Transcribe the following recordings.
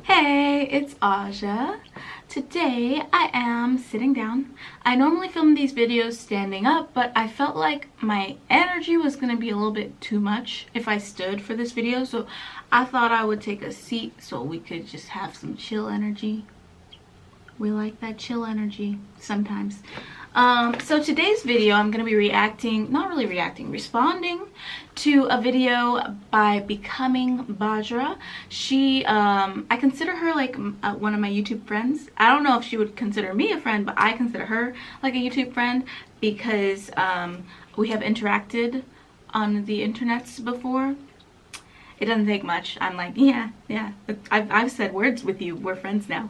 Hey, it's Aja. Today I am sitting down. I normally film these videos standing up, but I felt like my energy was going to be a little bit too much if I stood for this video, so I thought I would take a seat so we could just have some chill energy. We like that chill energy sometimes. So today's video I'm going to be responding to a video by Becoming Bajra. I consider her like one of my YouTube friends. I don't know if she would consider me a friend, but I consider her like a YouTube friend because we have interacted on the internets before. It doesn't take much. I'm like, yeah. I've said words with you. We're friends now.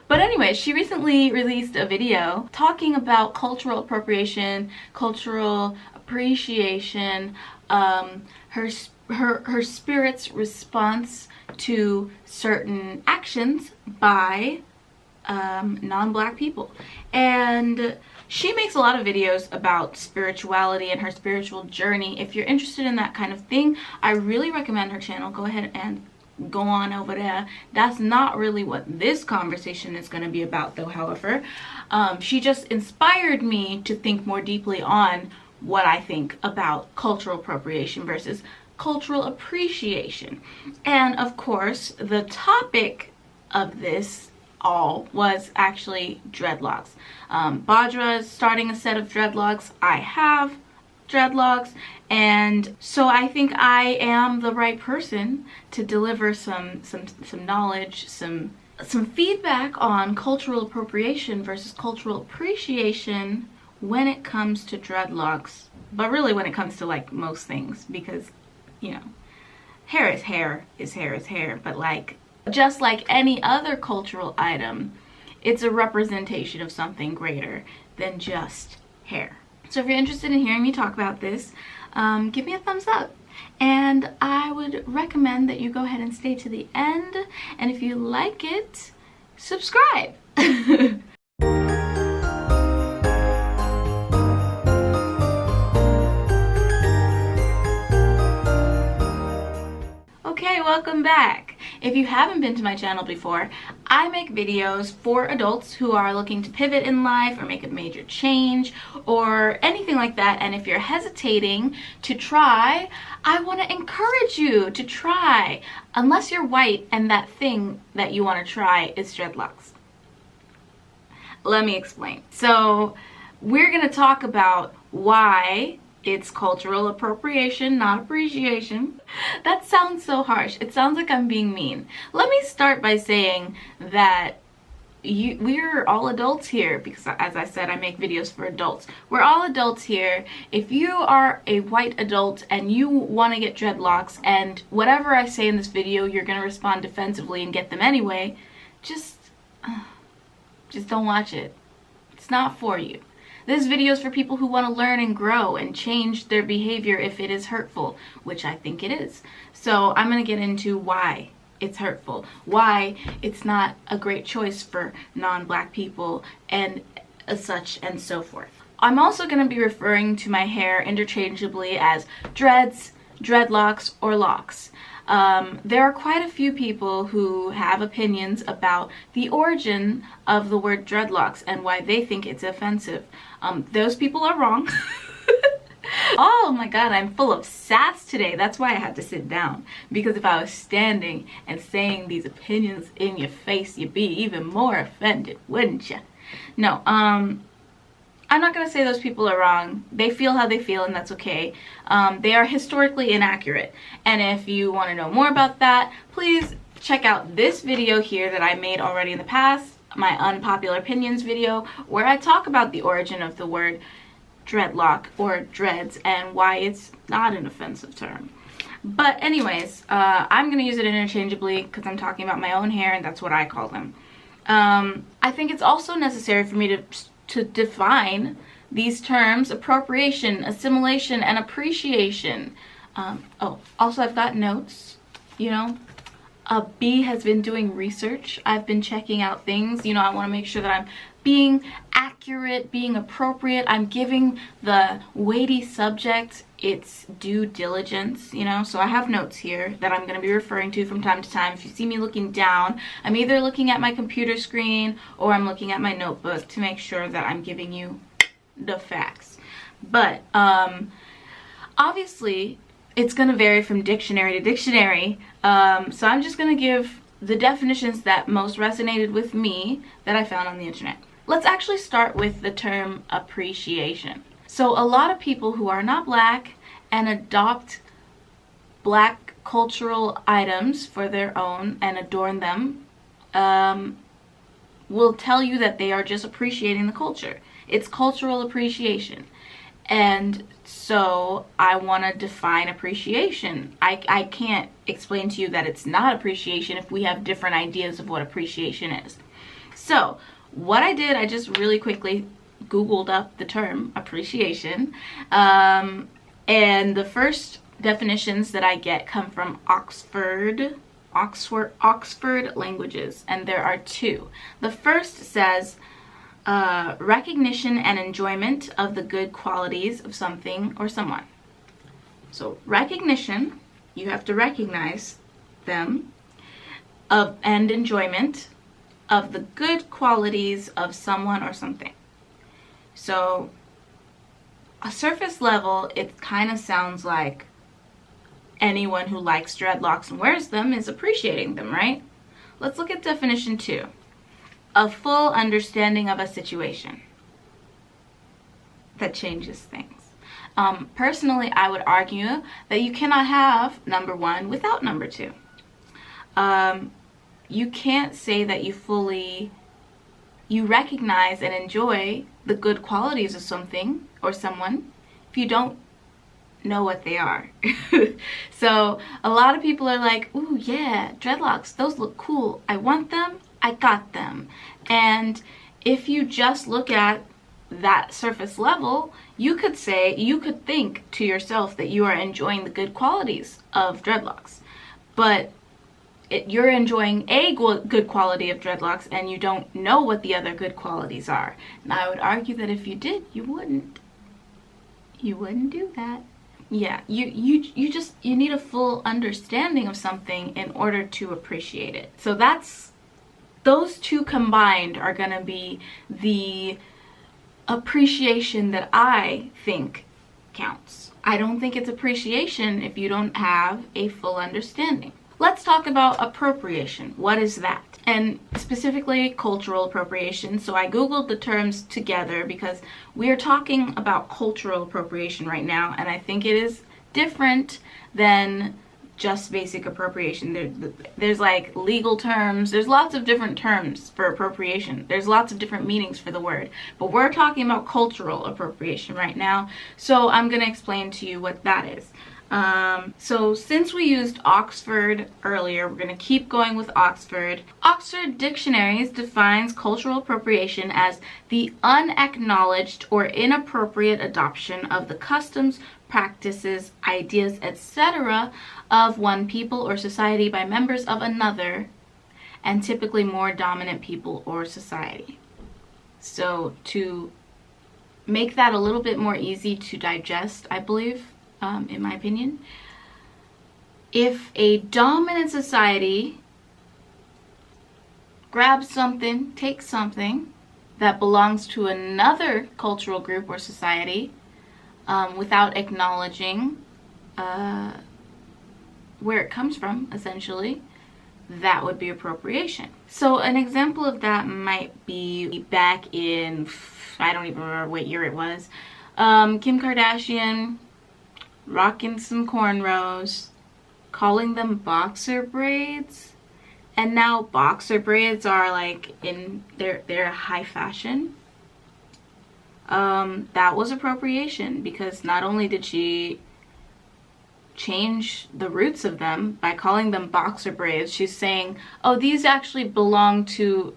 But anyway, she recently released a video talking about cultural appropriation, cultural appreciation, her spirit's response to certain actions by non-Black people. And she makes a lot of videos about spirituality and her spiritual journey. If you're interested in that kind of thing, I really recommend her channel. Go ahead and go on over there. That's not really what this conversation is going to be about though, however. She just inspired me to think more deeply on what I think about cultural appropriation versus cultural appreciation. And of course, the topic of this all was actually dreadlocks. Bajra is starting a set of dreadlocks. I have dreadlocks, and so I think I am the right person to deliver some knowledge, some feedback on cultural appropriation versus cultural appreciation when it comes to dreadlocks, but really when it comes to like most things, because you know, hair is hair is hair is hair, but like just like any other cultural item, it's a representation of something greater than just hair. So if you're interested in hearing me talk about this, give me a thumbs up. And I would recommend that you go ahead and stay to the end. And if you like it, subscribe. Okay, welcome back. If you haven't been to my channel before, I make videos for adults who are looking to pivot in life or make a major change or anything like that. And if you're hesitating to try, I want to encourage you to try, unless you're white and that thing that you want to try is dreadlocks. Let me explain. So we're going to talk about why it's cultural appropriation, not appreciation. That sounds so harsh. It sounds like I'm being mean. Let me start by saying that we're all adults here, because as I said, I make videos for adults. We're all adults here. If you are a white adult and you want to get dreadlocks and whatever I say in this video, you're going to respond defensively and get them anyway, just don't watch it. It's not for you. This video is for people who want to learn and grow and change their behavior if it is hurtful, which I think it is. So I'm going to get into why it's hurtful, why it's not a great choice for non-Black people, and such and so forth. I'm also going to be referring to my hair interchangeably as dreads, dreadlocks, or locks. There are quite a few people who have opinions about the origin of the word dreadlocks and why they think it's offensive. Those people are wrong. Oh my god, I'm full of sass today. That's why I had to sit down. Because if I was standing and saying these opinions in your face, you'd be even more offended, wouldn't you? No, I'm not going to say those people are wrong. They feel how they feel, and that's okay. They are historically inaccurate. And if you want to know more about that, please check out this video here that I made already in the past, my unpopular opinions video, where I talk about the origin of the word dreadlock or dreads and why it's not an offensive term. But anyways, I'm going to use it interchangeably because I'm talking about my own hair, and that's what I call them. I think it's also necessary for me to define these terms: appropriation, assimilation, and appreciation. Oh, also I've got notes, you know. B has been doing research. I've been checking out things. You know, I want to make sure that I'm being accurate, being appropriate. I'm giving the weighty subject its due diligence, you know. So I have notes here that I'm going to be referring to from time to time. If you see me looking down, I'm either looking at my computer screen or I'm looking at my notebook to make sure that I'm giving you the facts. But obviously it's going to vary from dictionary to dictionary. So I'm just going to give the definitions that most resonated with me that I found on the internet. Let's actually start with the term appreciation. So a lot of people who are not black and adopt black cultural items for their own and adorn them will tell you that they are just appreciating the culture. It's cultural appreciation. And so I want to define appreciation. I can't explain to you that it's not appreciation if we have different ideas of what appreciation is. So what I did, I just really quickly Googled up the term appreciation. And the first definitions that I get come from Oxford Languages, and there are two. The first says recognition and enjoyment of the good qualities of something or someone. So recognition, you have to recognize them, and enjoyment of the good qualities of someone or something. So a surface level, it kind of sounds like anyone who likes dreadlocks and wears them is appreciating them, right? Let's look at definition 2. A full understanding of a situation. That changes things. Personally, I would argue that you cannot have number 1 without number 2. You can't say that you recognize and enjoy the good qualities of something or someone if you don't know what they are. So a lot of people are like, ooh yeah, dreadlocks, those look cool, I want them, I got them. And if you just look at that surface level, you could think to yourself that you are enjoying the good qualities of dreadlocks, but you're enjoying a good quality of dreadlocks and you don't know what the other good qualities are. And I would argue that if you did, you wouldn't do that. Yeah, you need a full understanding of something in order to appreciate it. So those two combined are gonna be the appreciation that I think counts. I don't think it's appreciation if you don't have a full understanding. Let's talk about appropriation. What is that? And specifically cultural appropriation. So I googled the terms together because we are talking about cultural appropriation right now, and I think it is different than just basic appropriation. There's like legal terms, there's lots of different terms for appropriation, there's lots of different meanings for the word, but we're talking about cultural appropriation right now, so I'm going to explain to you what that is. So since we used Oxford earlier, we're going to keep going with Oxford. Oxford Dictionaries defines cultural appropriation as the unacknowledged or inappropriate adoption of the customs, practices, ideas, etc. of one people or society by members of another, and typically more dominant people or society. So to make that a little bit more easy to digest, I believe, in my opinion, if a dominant society grabs something, takes something that belongs to another cultural group or society without acknowledging where it comes from, essentially, that would be appropriation. So an example of that might be back in, I don't even remember what year it was, Kim Kardashian rocking some cornrows, calling them boxer braids, and now boxer braids are like they're high fashion. That was appropriation, because not only did she change the roots of them by calling them boxer braids, she's saying, oh, these actually belong to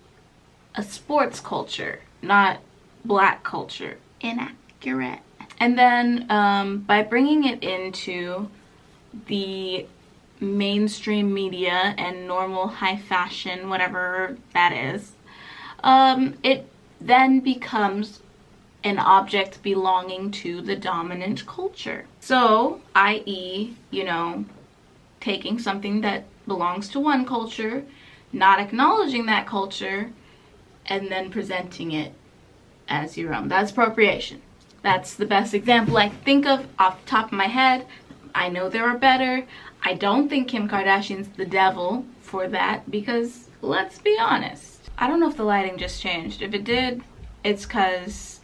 a sports culture, not black culture. Inaccurate. And then by bringing it into the mainstream media and normal high fashion, whatever that is, it then becomes an object belonging to the dominant culture. So, i.e., you know, taking something that belongs to one culture, not acknowledging that culture, and then presenting it as your own. That's appropriation. That's the best example I think of off the top of my head. I know there are better. I don't think Kim Kardashian's the devil for that, because let's be honest. I don't know if the lighting just changed. If it did, it's because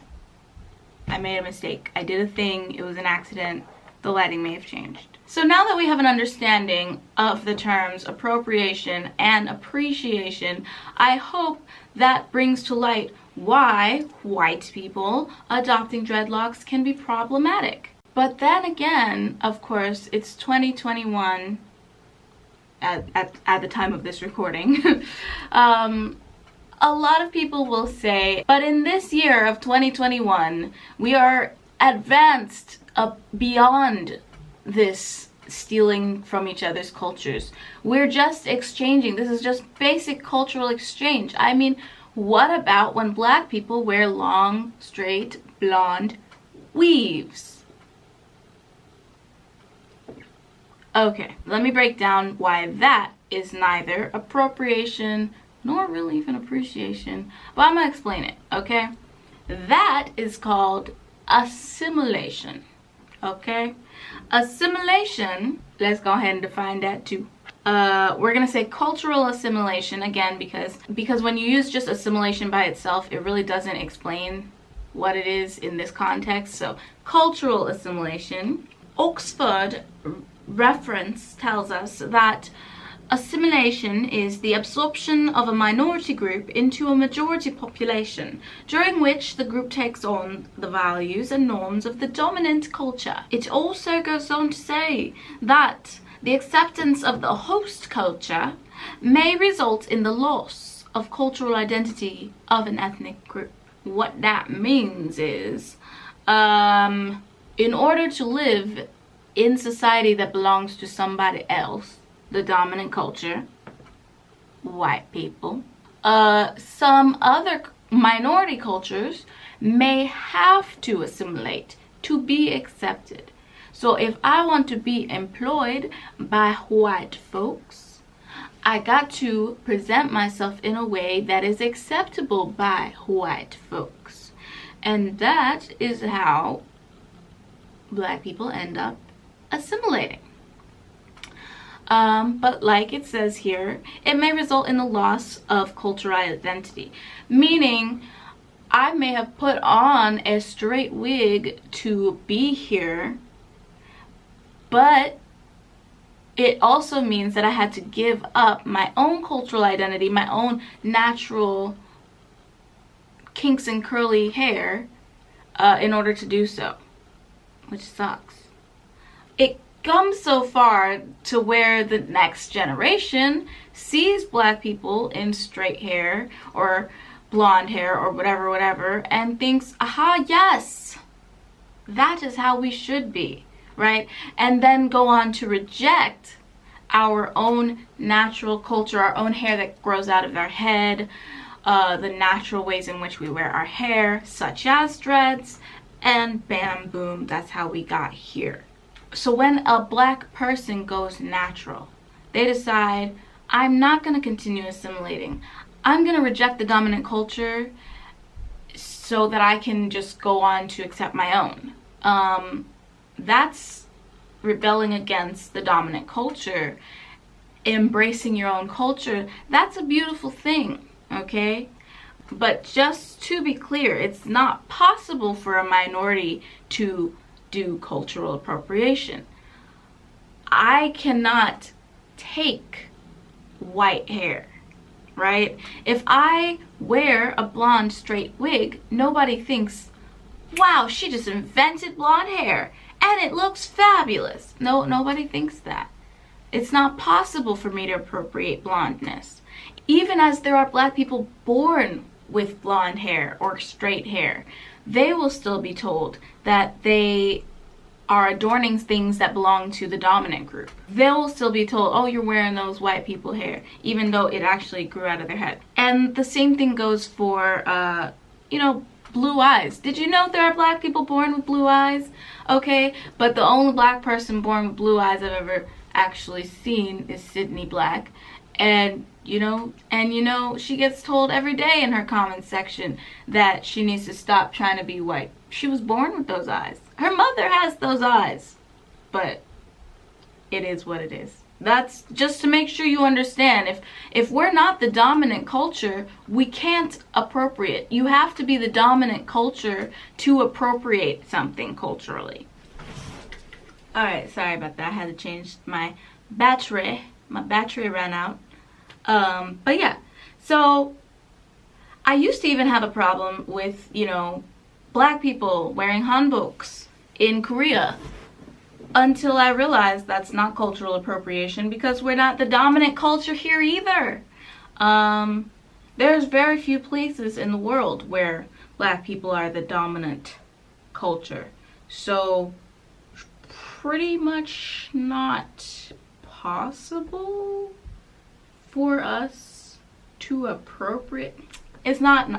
I made a mistake. I did a thing. It was an accident. The lighting may have changed. So now that we have an understanding of the terms appropriation and appreciation, I hope that brings to light why white people adopting dreadlocks can be problematic. But then again, of course, it's 2021 at the time of this recording. A lot of people will say, but in this year of 2021, we are advanced beyond this stealing from each other's cultures. We're just exchanging. This is just basic cultural exchange. I mean, what about when black people wear long, straight, blonde weaves? Okay, let me break down why that is neither appropriation nor really even appreciation, but I'm gonna explain it, okay? That is called assimilation, okay? Assimilation, let's go ahead and define that too. We're gonna say cultural assimilation again, because when you use just assimilation by itself, it really doesn't explain what it is in this context. So cultural assimilation. Oxford reference tells us that assimilation is the absorption of a minority group into a majority population, during which the group takes on the values and norms of the dominant culture. It also goes on to say that the acceptance of the host culture may result in the loss of cultural identity of an ethnic group. What that means is, in order to live in society that belongs to somebody else, the dominant culture, white people, some other minority cultures may have to assimilate to be accepted. So if I want to be employed by white folks, I got to present myself in a way that is acceptable by white folks. And that is how black people end up assimilating. But like it says here, it may result in the loss of cultural identity, meaning I may have put on a straight wig to be here, but it also means that I had to give up my own cultural identity, my own natural kinks and curly hair in order to do so, which sucks. It comes so far to where the next generation sees black people in straight hair or blonde hair or whatever and thinks, aha, yes, that is how we should be, right? And then go on to reject our own natural culture, our own hair that grows out of our head, the natural ways in which we wear our hair, such as dreads, and bam, boom, that's how we got here. So when a black person goes natural, they decide, I'm not going to continue assimilating. I'm going to reject the dominant culture so that I can just go on to accept my own. That's rebelling against the dominant culture, embracing your own culture. That's a beautiful thing, okay? But just to be clear, it's not possible for a minority to do cultural appropriation. I cannot take white hair, right? If I wear a blonde straight wig, nobody thinks, wow, she just invented blonde hair and it looks fabulous. No, nobody thinks that. It's not possible for me to appropriate blondness. Even as there are black people born with blonde hair or straight hair, they will still be told that they are adorning things that belong to the dominant group. They'll still be told, oh, you're wearing those white people hair, even though it actually grew out of their head. And the same thing goes for, you know, blue eyes. Did you know there are black people born with blue eyes? Okay, but the only black person born with blue eyes I've ever actually seen is Sydney Black. And you know, she gets told every day in her comment section that she needs to stop trying to be white. She was born with those eyes. Her mother has those eyes. But it is what it is. That's just to make sure you understand. If we're not the dominant culture, we can't appropriate. You have to be the dominant culture to appropriate something culturally. Alright, sorry about that. I had to change my battery. My battery ran out. But yeah, so I used to even have a problem with, you know, black people wearing hanboks in Korea, until I realized that's not cultural appropriation, because we're not the dominant culture here either. There's very few places in the world where black people are the dominant culture. So pretty much not possible for us to appropriate. It's not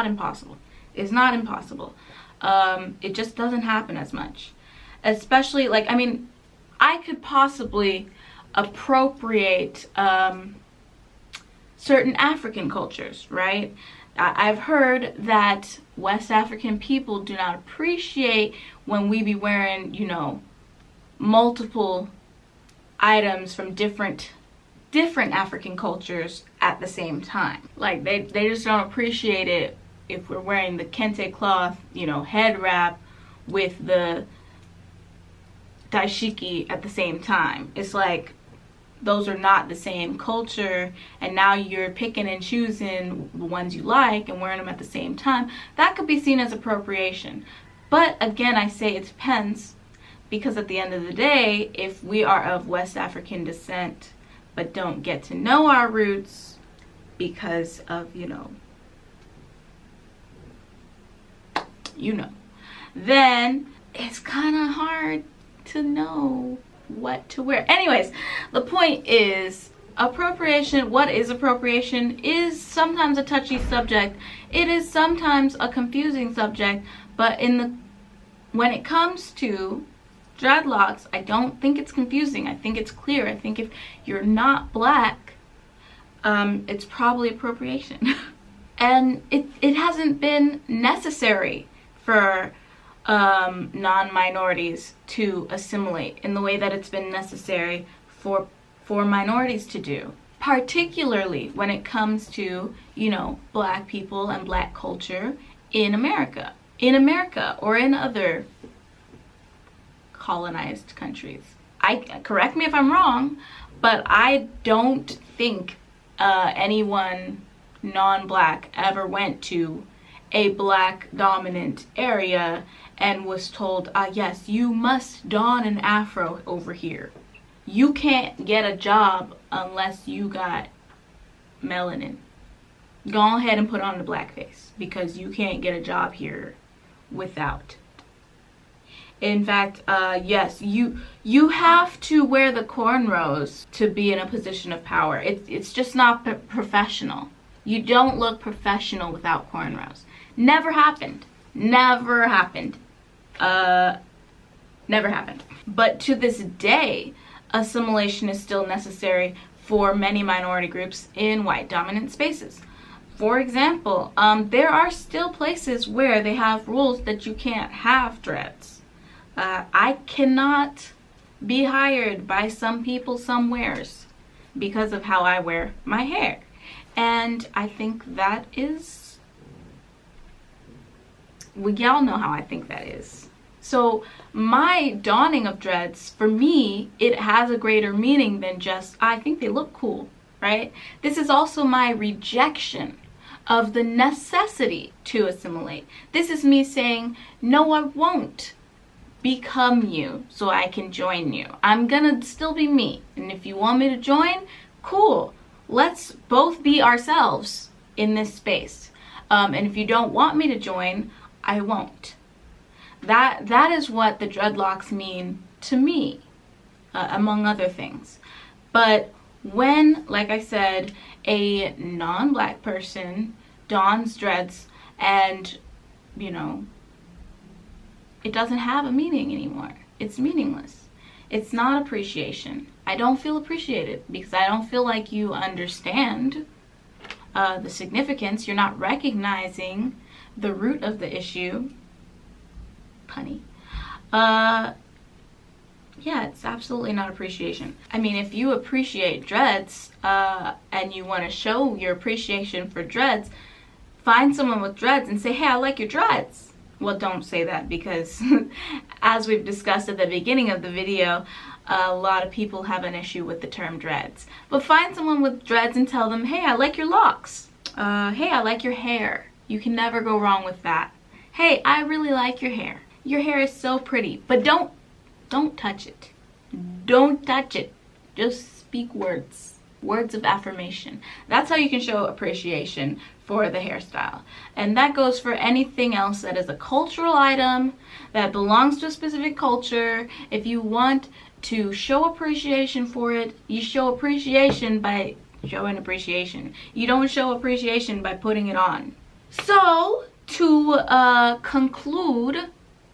impossible. It's not impossible. It just doesn't happen as much. Especially, like, I mean, I could possibly appropriate certain African cultures, right? I've heard that West African people do not appreciate when we be wearing, you know, multiple items from different African cultures at the same time. Like, they just don't appreciate it if we're wearing the kente cloth, you know, head wrap with the dashiki at the same time. It's like, those are not the same culture, and now you're picking and choosing the ones you like and wearing them at the same time. That could be seen as appropriation. But again, I say it depends, because at the end of the day, if we are of West African descent but don't get to know our roots because of, you know, then it's kind of hard to know what to wear. Anyways, the point is, appropriation, what is appropriation, is sometimes a touchy subject. It is sometimes a confusing subject, but when it comes to dreadlocks, I don't think it's confusing. I think it's clear. I think if you're not black, it's probably appropriation. And it hasn't been necessary for non-minorities to assimilate in the way that it's been necessary for minorities to do, particularly when it comes to, you know, black people and black culture in America or in other colonized countries. Correct me if I'm wrong, but I don't think anyone non-black ever went to a black dominant area and was told, yes, you must don an afro over here. You can't get a job unless you got melanin. Go ahead and put on the blackface, because you can't get a job here without. In fact, yes, you have to wear the cornrows to be in a position of power. It's just not professional. You don't look professional without cornrows. Never happened. Never happened. Never happened. But to this day, assimilation is still necessary for many minority groups in white dominant spaces. For example, there are still places where they have rules that you can't have dreads. I cannot be hired by some people somewheres because of how I wear my hair. And I think that is, well, y'all know how I think that is. So my donning of dreads, for me, it has a greater meaning than just, I think they look cool, right? This is also my rejection of the necessity to assimilate. This is me saying, no, I won't become you so I can join you. I'm gonna still be me. And if you want me to join, cool. Let's both be ourselves in this space. And if you don't want me to join, I won't. That is what the dreadlocks mean to me, among other things. But when, like I said, a non-black person dons dreads and, you know, it doesn't have a meaning anymore. It's meaningless. It's not appreciation. I don't feel appreciated because I don't feel like you understand the significance. You're not recognizing the root of the issue. Punny. Yeah, it's absolutely not appreciation. I mean, if you appreciate dreads and you want to show your appreciation for dreads, find someone with dreads and say, hey, I like your dreads. Well, don't say that because as we've discussed at the beginning of the video, a lot of people have an issue with the term dreads. But find someone with dreads and tell them, hey, I like your locks. Hey, I like your hair. You can never go wrong with that. Hey, I really like your hair. Your hair is so pretty. But don't touch it. Don't touch it. Just speak words. Words of affirmation. That's how you can show appreciation for the hairstyle. And that goes for anything else that is a cultural item that belongs to a specific culture. If you want to show appreciation for it, you show appreciation by showing appreciation. You don't show appreciation by putting it on. So, to conclude,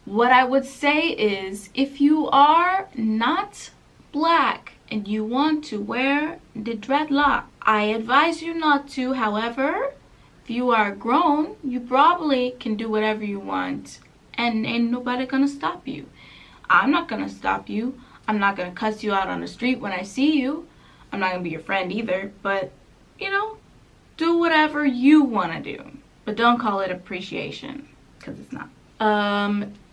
what I would say is, if you are not black and you want to wear the dreadlock, I advise you not to. However, if you are grown, you probably can do whatever you want and ain't nobody gonna stop you. I'm not gonna stop you. I'm not gonna cuss you out on the street when I see you. I'm not gonna be your friend either, but you know, do whatever you wanna do. But don't call it appreciation, because it's not.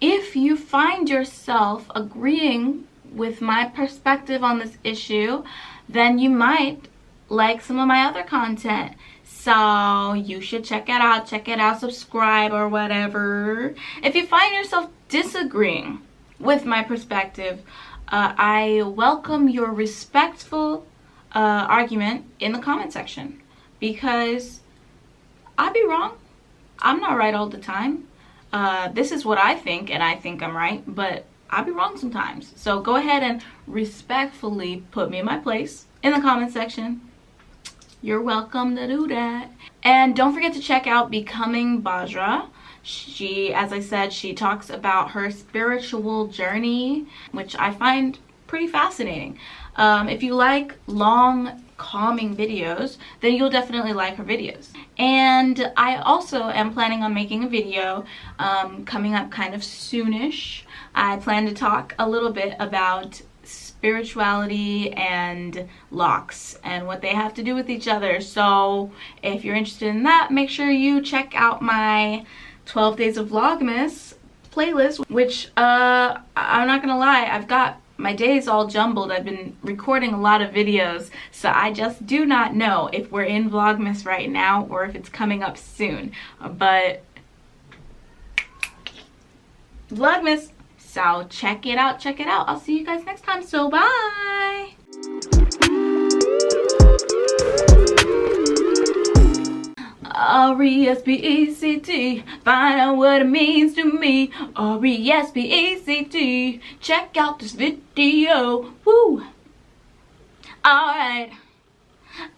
If you find yourself agreeing with my perspective on this issue, then you might like some of my other content. So you should check it out, subscribe or whatever. If you find yourself disagreeing with my perspective, I welcome your respectful argument in the comment section, because I'd be wrong. I'm not right all the time. This is what I think, and I think I'm right, but I'll be wrong sometimes. So go ahead and respectfully put me in my place in the comment section. You're welcome to do that. And don't forget to check out Becoming Bajra. She, as I said, she talks about her spiritual journey, which I find pretty fascinating. If you like long, calming videos, then you'll definitely like her videos. And I also am planning on making a video coming up kind of soonish. I plan to talk a little bit about spirituality and Locs and what they have to do with each other. So if you're interested in that, make sure you check out my 12 Days of Vlogmas playlist, which I'm not gonna lie, I've got my days all jumbled. I've been recording a lot of videos, so I just do not know if we're in Vlogmas right now or if it's coming up soon. But Vlogmas, so check it out, check it out. I'll see you guys next time, so bye. R-E-S-P-E-C-T, find out what it means to me. R-E-S-P-E-C-T, check out this video. Woo! Alright,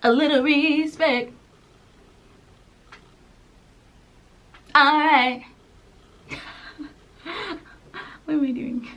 a little respect. Alright. What am I doing?